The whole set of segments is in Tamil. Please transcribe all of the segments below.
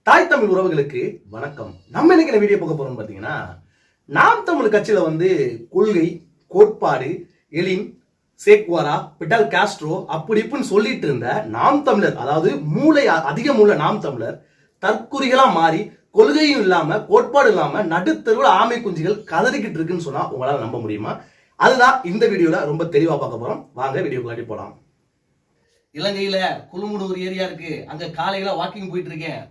தாய் தமிழ் உறவுகளுக்கு வணக்கம். நம்ம இன்னைக்கு வீடியோ பார்க்க போறோம் பாத்தீங்கன்னா, நாம் தமிழ் கட்சியில கொள்கை, கோட்பாடு, எலின், சேக்வாரா, பிடல் காஸ்ட்ரோ அப்படி இப்படின்னு சொல்லிட்டு இருந்த நாம் தமிழர், அதாவது மூளை அதிகம் உள்ள நாம் தமிழர் தற்குறிகளா மாறி கொள்கையும் இல்லாம கோட்பாடு இல்லாம நடுத்தருவுல ஆமை குஞ்சுகள் கதறிக்கிட்டு இருக்குன்னு சொன்னா உங்களால நம்ப முடியுமா? அதுதான் இந்த வீடியோல ரொம்ப தெளிவா பார்க்க போறோம். வாங்க வீடியோக்குள்ளாடி போலாம். இலங்கையில குழுமுடு ஒரு ஏரியா இருக்கு. அங்க காலையில வாக்கிங் போயிட்டு இருக்கேன்.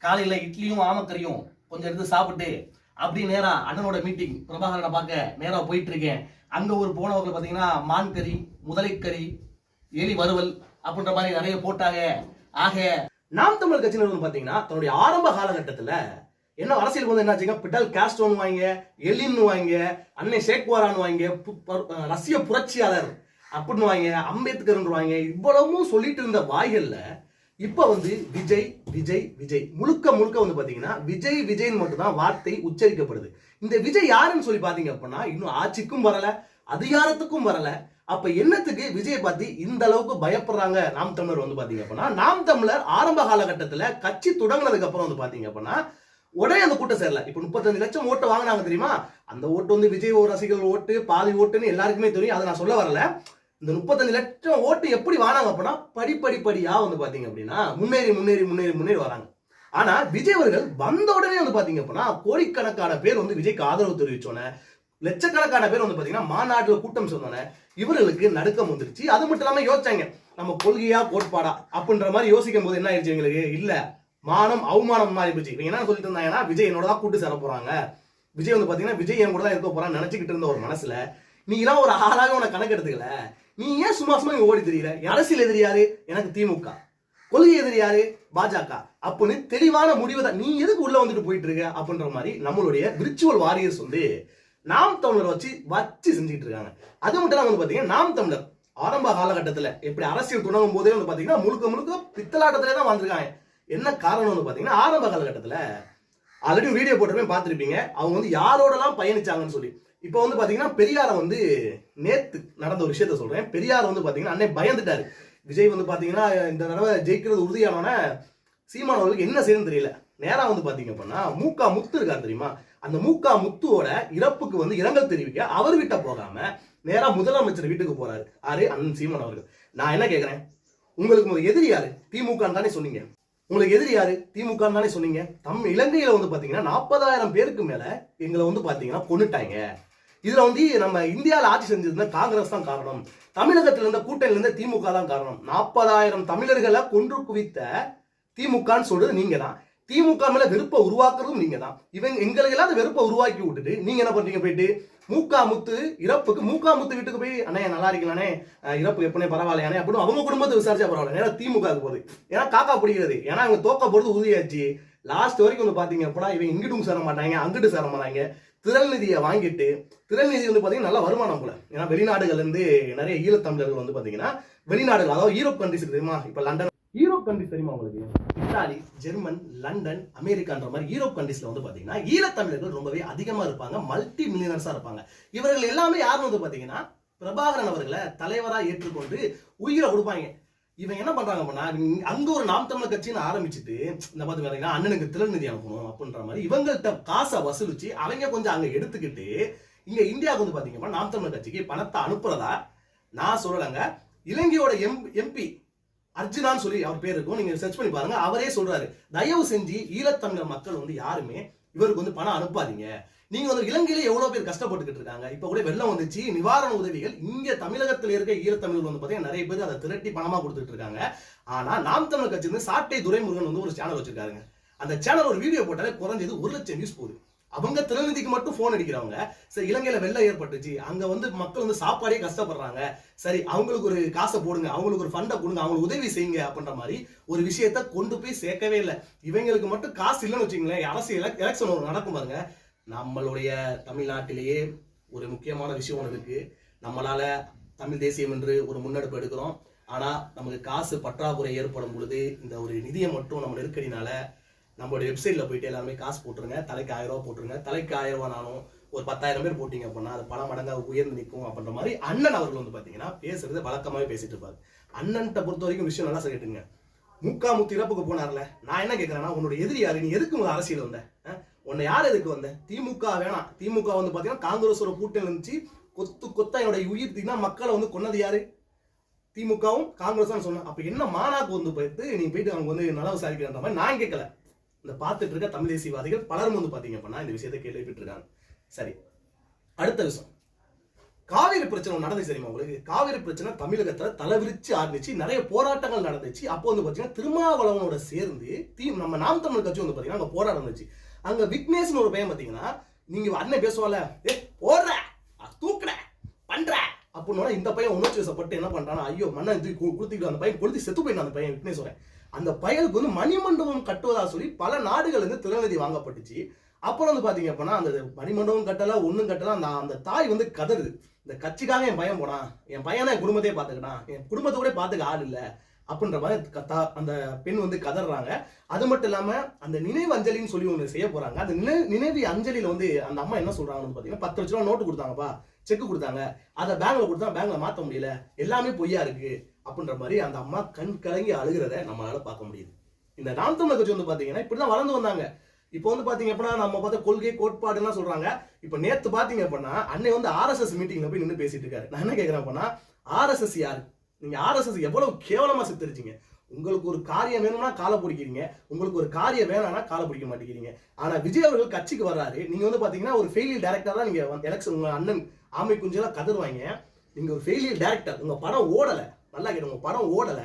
காலையில இட்லியும் ஆமக்கறியும் கொஞ்சம் எடுத்து சாப்பிட்டு அப்படி நேரா அண்ணனோட மீட்டிங் பிரபாகரனை பார்க்க நேரா போயிட்டு இருக்கேன். அங்க ஒரு போனவர்கள் பாத்தீங்கன்னா மான் கறி, முதலைக்கறி, எலி வறுவல் அப்படின்ற மாதிரி நிறைய போட்டாங்க. ஆக நாம் தமிழர் கட்சியினர் பாத்தீங்கன்னா தன்னுடைய ஆரம்ப காலகட்டத்துல என்ன அரசியல் என்னாச்சுங்க, பிடல் காஸ்ட்ரோன்னு வாங்க, எலின்னு வாங்க, அன்னை சேக்வாரான்னு வாங்க, ரஷ்ய புரட்சியாளர் அப்படின்னு வாங்க, அம்பேத்கர் வாங்க, இவ்வளவும் சொல்லிட்டு இருந்த வாய்கள்ல இப்ப விஜய் விஜய் விஜய் முழுக்க முழுக்க பாத்தீங்கன்னா விஜய் விஜய்னு மட்டும் தான் வார்த்தை உச்சரிக்கப்படுது. இந்த விஜய் யாருன்னு சொல்லி பாத்தீங்க அப்படின்னா இன்னும் ஆட்சிக்கும் வரல, அதிகாரத்துக்கும் வரல. அப்ப என்னத்துக்கு விஜயை பார்த்து இந்த அளவுக்கு பயப்படுறாங்க நாம் தமிழர் பாத்தீங்க அப்படின்னா, நாம் தமிழர் ஆரம்ப காலகட்டத்துல கட்சி தொடங்கினதுக்கு அப்புறம் பாத்தீங்க அப்படின்னா உடனே அந்த கூட்டம் சேரல. இப்ப 35 லட்சம் ஓட்டு வாங்கினாங்க தெரியுமா? அந்த ஓட்டு விஜய் ரசிகர்கள் ஓட்டு, பாதி ஓட்டுன்னு எல்லாருக்குமே தெரியும். அதை நான் சொல்ல வரல. இந்த 35 லட்சம் ஓட்டு எப்படி வாங்க அப்படின்னா படிப்படியா பாத்தீங்க அப்படின்னா முன்னேறி முன்னேறி முன்னேறி முன்னேறி வராங்க. ஆனா விஜய் அவர்கள் வந்த உடனே பாத்தீங்க அப்படின்னா கோடிக்கணக்கான பேர் விஜய்க்கு ஆதரவு தெரிவிச்சோன்னே, லட்சக்கணக்கான பேர் பாத்தீங்கன்னா மாநாட்டுல கூட்டம் சொன்னோன்னே இவர்களுக்கு நடுக்கம் வந்துருச்சு. அது மட்டும் இல்லாம யோசிச்சாங்க, நம்ம கொள்கையா கோட்பாடா அப்படின்ற மாதிரி யோசிக்கும் போது என்ன ஆயிடுச்சு எங்களுக்கு, இல்ல மானம் அவமானம் மாறி போச்சு. இவங்க என்ன சொல்லிட்டு இருந்தாங்கன்னா, விஜய் என்னோட தான் கூட்டு சேர போறாங்க, விஜய் பாத்தீங்கன்னா விஜய் என் கூட தான் இருக்க போறான்னு நினைச்சுக்கிட்டு இருந்த ஒரு மனசுல நீ எல்லாம் ஒரு ஆளாக உன கணக்கு எடுத்துக்கல. நீ ஏன் சும்மா ஓடி தெரியல? அரசியல் எதிரியாரு? எனக்கு திமுக. கொள்கை எதிரியாரு? பாஜக. அப்படின்னு தெளிவான முடிவு தான். நீ எதுக்கு உள்ள போயிட்டு இருக்க அப்படின்ற மாதிரி நம்மளுடைய விர்ச்சுவல் வாரியர்ஸ் நாம் தமிழர் வச்சு செஞ்சுட்டு இருக்காங்க. அது மட்டும் இல்லாம பாத்தீங்கன்னா நாம் தமிழர் ஆரம்ப காலகட்டத்துல எப்படி அரசியல் தொடங்கும் போதே பாத்தீங்கன்னா முழுக்க பித்தலாட்டத்திலே தான் வந்திருக்காங்க. என்ன காரணம்னு பாத்தீங்கன்னா, ஆரம்ப காலகட்டத்துல ஆல்ரெடி வீடியோ போட்டுமே பார்த்திருப்பீங்க, அவங்க யாரோடலாம் பயணிச்சாங்கன்னு சொல்லி. இப்போ பாத்தீங்கன்னா பெரியார நேத்து நடந்த ஒரு விஷயத்த சொல்றேன். பெரியார் பாத்தீங்கன்னா அன்னை பயந்துட்டாரு. விஜய் பாத்தீங்கன்னா இந்த தடவை ஜெயிக்கிறது உறுதியான சீமானவர்களுக்கு என்ன செய்யணும் தெரியல. நேரா பாத்தீங்க அப்படின்னா மூக்கா முத்து இருக்காரு தெரியுமா? அந்த மூக்கா முத்துவோட இறப்புக்கு இரங்கல் தெரிவிக்க அவர் வீட்டை போகாம நேரா முதலமைச்சர் வீட்டுக்கு போறாரு. ஆறு அண்ணன் சீமான் அவர்கள். நான் என்ன கேட்கிறேன், உங்களுக்கு எதிரி யாரு? திமுக தானே சொன்னீங்க. உங்களுக்கு எதிரி யாரு? திமுக தானே சொன்னீங்க. இலங்கையில பாத்தீங்கன்னா 40,000 பேருக்கு மேல எங்களை பாத்தீங்கன்னா கொன்னுட்டாங்க. இதுல நம்ம இந்தியாவில் ஆட்சி செஞ்சதுன்னா காங்கிரஸ் தான் காரணம். தமிழகத்துல இருந்த கூட்டணியில இருந்த திமுக தான் காரணம். 40,000 தமிழர்களை கொன்று குவித்த திமுகன்னு சொல்றது நீங்க தான். திமுக மேல வெறுப்பை உருவாக்குறதும் நீங்க தான். எங்களுக்கு எல்லாம் வெறுப்பை உருவாக்கி விட்டுட்டு நீங்க என்ன பண்றீங்க, போயிட்டு மூக்கா முத்து இறப்புக்கு மூக்கா முத்து வீட்டுக்கு போய் அண்ணே நல்லா இருக்கலானே, இறப்பு எப்பனே பரவாயில்லையானே அப்படின்னு அவங்க குடும்பத்தை விசாரிச்சா பரவாயில்ல. நேரம் திமுக போகுது. ஏன்னா காக்கா பிடிக்கிறது. ஏன்னா அவங்க தோக்க போறது உறுதியாச்சு. லாஸ்ட் வரைக்கும் பாத்தீங்க அப்படின்னா இவங்க இங்கிட்டும் சேர மாட்டாங்க, அங்கிட்டு சேர மாட்டாங்க. திரள் நிதியை வாங்கிட்டு, திரள் நிதி பாத்தீங்கன்னா நல்ல வருமானம் போல. ஏன்னா வெளிநாடுகள்ல இருந்து நிறைய ஈழத்தமிழர்கள் பாத்தீங்கன்னா வெளிநாடுகள், அதாவது யூரோப் கண்ட்ரிஸ் தெரியுமா? இப்ப லண்டன் யூரோப் கண்ட்ரிஸ் தெரியுமா உங்களுக்கு? இத்தாலி, ஜெர்மன், லண்டன், அமெரிக்கான்ற மாதிரி யூரோப் கண்ட்ரிஸ்ல பாத்தீங்கன்னா ஈழத்தமிழர்கள் ரொம்பவே அதிகமா இருப்பாங்க, மல்டி மில்லியனர்ஸா இருப்பாங்க. இவர்கள் எல்லாமே யாருன்னு பாத்தீங்கன்னா பிரபாகரன் அவர்களை தலைவரா ஏற்றுக்கொண்டு உயிரை கொடுப்பாங்க. இவன் என்ன பண்றாங்க அப்படின்னா, அங்க ஒரு நாம் தமிழர் கட்சின்னு ஆரம்பிச்சுட்டு இந்த பாத்தீங்கன்னா அண்ணனுக்கு திரள் நிதி அனுப்பணும் அப்படின்ற மாதிரி இவங்கள்ட்ட காசை வசூலிச்சு அவங்க கொஞ்சம் அங்க எடுத்துக்கிட்டு இங்க இந்தியாவுக்கு பாத்தீங்கன்னா நாம் தமிழர் கட்சிக்கு பணத்தை அனுப்புறதா நான் சொல்லலைங்க. இலங்கையோட எம்பி அர்ஜுனான்னு சொல்லி அவர் பேர் இருக்கும், நீங்க சர்ச் பண்ணி பாருங்க. அவரே சொல்றாரு, தயவு செஞ்சு ஈழத்தமிழர் மக்கள் யாருமே இவருக்கு பணம் அனுப்பாதீங்க. நீங்க இலங்கையில எவ்வளவு பேர் கஷ்டப்பட்டுக்கிட்டு இருக்காங்க. இப்ப கூட வெள்ளம் வந்துச்சு, நிவாரண உதவிகள் இங்க தமிழகத்தில் இருக்க ஈழத்தமிழர்கள் பாத்தீங்கன்னா நிறைய பேர் அதை திரட்டி பணமா கொடுத்துட்டு இருக்காங்க. ஆனா நாம் தமிழர் கட்சி சாட்டை துரைமுருகன் ஒரு சேனல் வச்சிருக்காருங்க. அந்த சேனல் ஒரு வீடியோ போட்டாலே குறைஞ்சது 1 லட்சம் வியூஸ் போகுது. அவங்க திருநிதிக்கு மட்டும் போன் அடிக்கிறவங்க. சரி, இலங்கையில வெள்ளம் ஏற்பட்டுச்சு, அங்க மக்கள் சாப்பாடே கஷ்டப்படுறாங்க, சரி அவங்களுக்கு ஒரு காசை போடுங்க, அவங்களுக்கு ஒரு ஃபண்டை கொடுங்க, அவங்களுக்கு உதவி செய்யுங்க அப்படின்ற மாதிரி ஒரு விஷயத்த கொண்டு போய் சேர்க்கவே இல்லை. இவங்களுக்கு மட்டும் காசு இல்லைன்னு வச்சுங்களேன், அரசியல் எலெக்ஷன் நடக்கும் பாருங்க. நம்மளுடைய தமிழ்நாட்டிலேயே ஒரு முக்கியமான விஷயம் இருக்கு. நம்மளால தமிழ் தேசியம் என்று ஒரு முன்னெடுப்பு எடுக்கிறோம். ஆனா நமக்கு காசு பற்றாக்குறை ஏற்படும் பொழுது இந்த ஒரு நிதியை மட்டும் நம்ம நெருக்கடினால நம்மளுடைய வெப்சைட்ல போயிட்டு எல்லாமே காசு போட்டுருங்க. தலைக்கு 1000 ரூபாய் போட்டுருங்க. தலைக்கு 1000 ரூபாய்னாலும் ஒரு 10,000 பேர் போட்டீங்க அப்படின்னா அது பல மடங்காக உயர்ந்து நிற்கும் அப்படின்ற மாதிரி அண்ணன் அவர்கள் பாத்தீங்கன்னா பேசுறது வழக்கமாவே பேசிட்டு இருப்பாரு. அண்ணன்ட்ட பொறுத்த வரைக்கும் விஷயம் நல்லா கேட்டுங்க. முத்து இறப்புக்கு போனார்ல, நான் என்ன கேட்கறேன்னா, உன்னோட எதிரி யாரு? நீ எதுக்கு அரசியல் வந்த? உன்னை யார் எதுக்கு வந்த? திமுக வேணாம். திமுக வந்து பாத்தீங்கன்னா காங்கிரஸோட கூட்டணி இருந்துச்சு. கொத்தா என்னோட உயிர் தீனா மக்களை வந்து கொன்னது யாரு? திமுகவும் காங்கிரஸும் சொன்ன. அப்ப என்ன மாநாக்கு வந்து போயிட்டு நீ போயிட்டு அவங்க வந்து நல விசாரிக்கிற மாதிரி நான் கேட்கல. இந்த பார்த்துட்டு இருக்க தமிழ் தேசியவாதிகள் பலரும் வந்து பாத்தீங்க அப்படின்னா இந்த விஷயத்தை கேள்விப்பட்டு இருக்காங்க. சரி, அடுத்த விஷயம், காவிரி பிரச்சனை நடந்துச்சு தெரியுமா உங்களுக்கு? காவிரி பிரச்சனை தமிழகத்துல தலைவிரிச்சு ஆரம்பிச்சு நிறைய போராட்டங்கள் நடந்துச்சு. அப்போ வந்து பாத்தீங்கன்னா திருமாவளவனோட சேர்ந்து நம்ம நாம் தமிழ் கட்சி வந்து பாத்தீங்கன்னா அங்க போராட்டம் இருந்துச்சு. அங்க விக்னேஷ்னு ஒரு பையன் பாத்தீங்கன்னா, நீங்க அண்ணன் பேசுவால, போடுற தூக்குற பண்ற அப்படின்னு இந்த பையன் உணர்ச்சி வசப்பட்டு என்ன பண்றானா, ஐயோ மண்ணை கொடுத்துக்கிட்டு அந்த பையன் கொளுத்தி செத்து போயிட்டான். அந்த பையன் விக்னேஸ்வரன் அந்த பயலுக்கு வந்து மணிமண்டபம் கட்டுவதா சொல்லி பல நாடுகள் இருந்து திறநிதி வாங்கப்பட்டுச்சு. அப்புறம் வந்து பாத்தீங்க அப்படின்னா அந்த மணிமண்டபம் கட்டல ஒண்ணும் கட்டல. அந்த தாய் வந்து கதறுது, இந்த கட்சிக்காக என் பையன் போனான், என் பையனை என் குடும்பத்தையே பாத்துக்கிட்டான், என் குடும்பத்தை கூட பாத்துக்க ஆள் இல்ல அப்படின்ற மாதிரி அந்த பெண் வந்து கதறாங்க. அது மட்டும் இல்லாம அந்த நினைவு அஞ்சலின்னு சொல்லி ஒண்ணு செய்ய போறாங்க. அந்த நினைவு அஞ்சலியில வந்து அந்த அம்மா என்ன சொல்றாங்கன்னு பாத்தீங்கன்னா, 10 லட்சம் ரூபாய் நோட்டு கொடுத்தாங்கப்பா, செக் கொடுத்தாங்க, அதை பேங்க்ல கொடுத்தா பேங்க்ல மாத்த முடியல, எல்லாமே பொய்யா இருக்கு அப்படின்ற மாதிரி அந்த அம்மா கண் கலங்கி அழுகிறத நம்மளால பார்க்க முடியுது. இந்த நாம் தமிழர் கட்சி வந்து பாத்தீங்கன்னா இப்படிதான் வளர்ந்து வந்தாங்க. இப்போ வந்து பாத்தீங்க அப்படின்னா நம்ம பார்த்த கொள்கை கோட்பாடுலாம் சொல்றாங்க. இப்ப நேத்து பாத்தீங்க அப்படின்னா அன்னை வந்து RSS மீட்டிங்ல போய் நின்று பேசிட்டு இருக்காரு. நான் என்ன கேட்கிறேன் அப்படின்னா, RSS யாரு? நீங்க RSS எவ்வளவு கேவலமா சித்தரிச்சீங்க. உங்களுக்கு ஒரு காரியம் வேணும்னா காலை பிடிக்கிறீங்க, உங்களுக்கு ஒரு காரியம் வேணாம்னா காலை பிடிக்க மாட்டேங்கிறீங்க. ஆனா விஜய் அவர்கள் கட்சிக்கு வர்றாரு, நீங்க வந்து பாத்தீங்கன்னா ஒரு ஃபெயிலியர் டைரக்டர் தான். நீங்க எலெக்ஷன் உங்க அண்ணன் ஆமை குஞ்செல்லாம் கதறுவாங்க, நீங்க ஒரு ஃபெயிலியர் டைரக்டர், உங்க படம் ஓடல, நல்லா கேட்டு உங்க படம் ஓடல,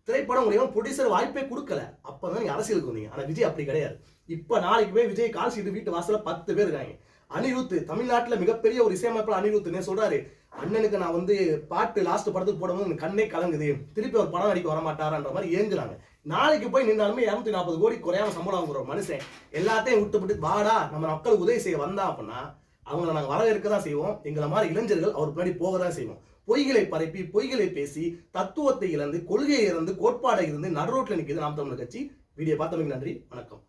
திரைப்படம் உங்களுக்கு ப்ரொடியூசர் வாய்ப்பே கொடுக்கல, அப்பதான் நீங்க அரசியலுக்கு வந்தீங்க. ஆனா விஜய் அப்படி கிடையாது. இப்ப நாளைக்கு போய் விஜய் கால் சீட்டு வீட்டு வாசல 10 பேர் இருக்காங்க. அனிருத் தமிழ்நாட்டுல மிகப்பெரிய ஒரு இசையமைப்பாளர் அனிருத் சொல்றாரு, அண்ணனுக்கு நான் வந்து பாட்டு லாஸ்ட் படத்துக்கு போடும்போது எனக்கு கண்ணே கலங்குது, திருப்பி ஒரு படம் நடிக்க வரமாட்டாரான்ற மாதிரி ஏங்குறாங்க. நாளைக்கு போய் நின்னாலுமே 240 கோடி குறையாம சம்பளம் வாங்குற ஒரு மனுஷன் எல்லாத்தையும் விட்டுப்பட்டு வாடா நம்ம மக்களுக்கு உதவி செய்ய வந்தா அப்படின்னா அவங்களை நாங்கள் வரவேற்க தான் செய்வோம். எங்களை மாதிரி இளைஞர்கள் அவர் பின்னாடி போக தான் செய்வோம். பொய்களை பரப்பி பொய்களை பேசி தத்துவத்தை இழந்து கொள்கையை இழந்து கோட்பாடை இருந்து நடுரோட்டில் நிற்கிது நாம் தமிழர் கட்சி. வீடியோ பார்த்தமைக்கு நன்றி, வணக்கம்.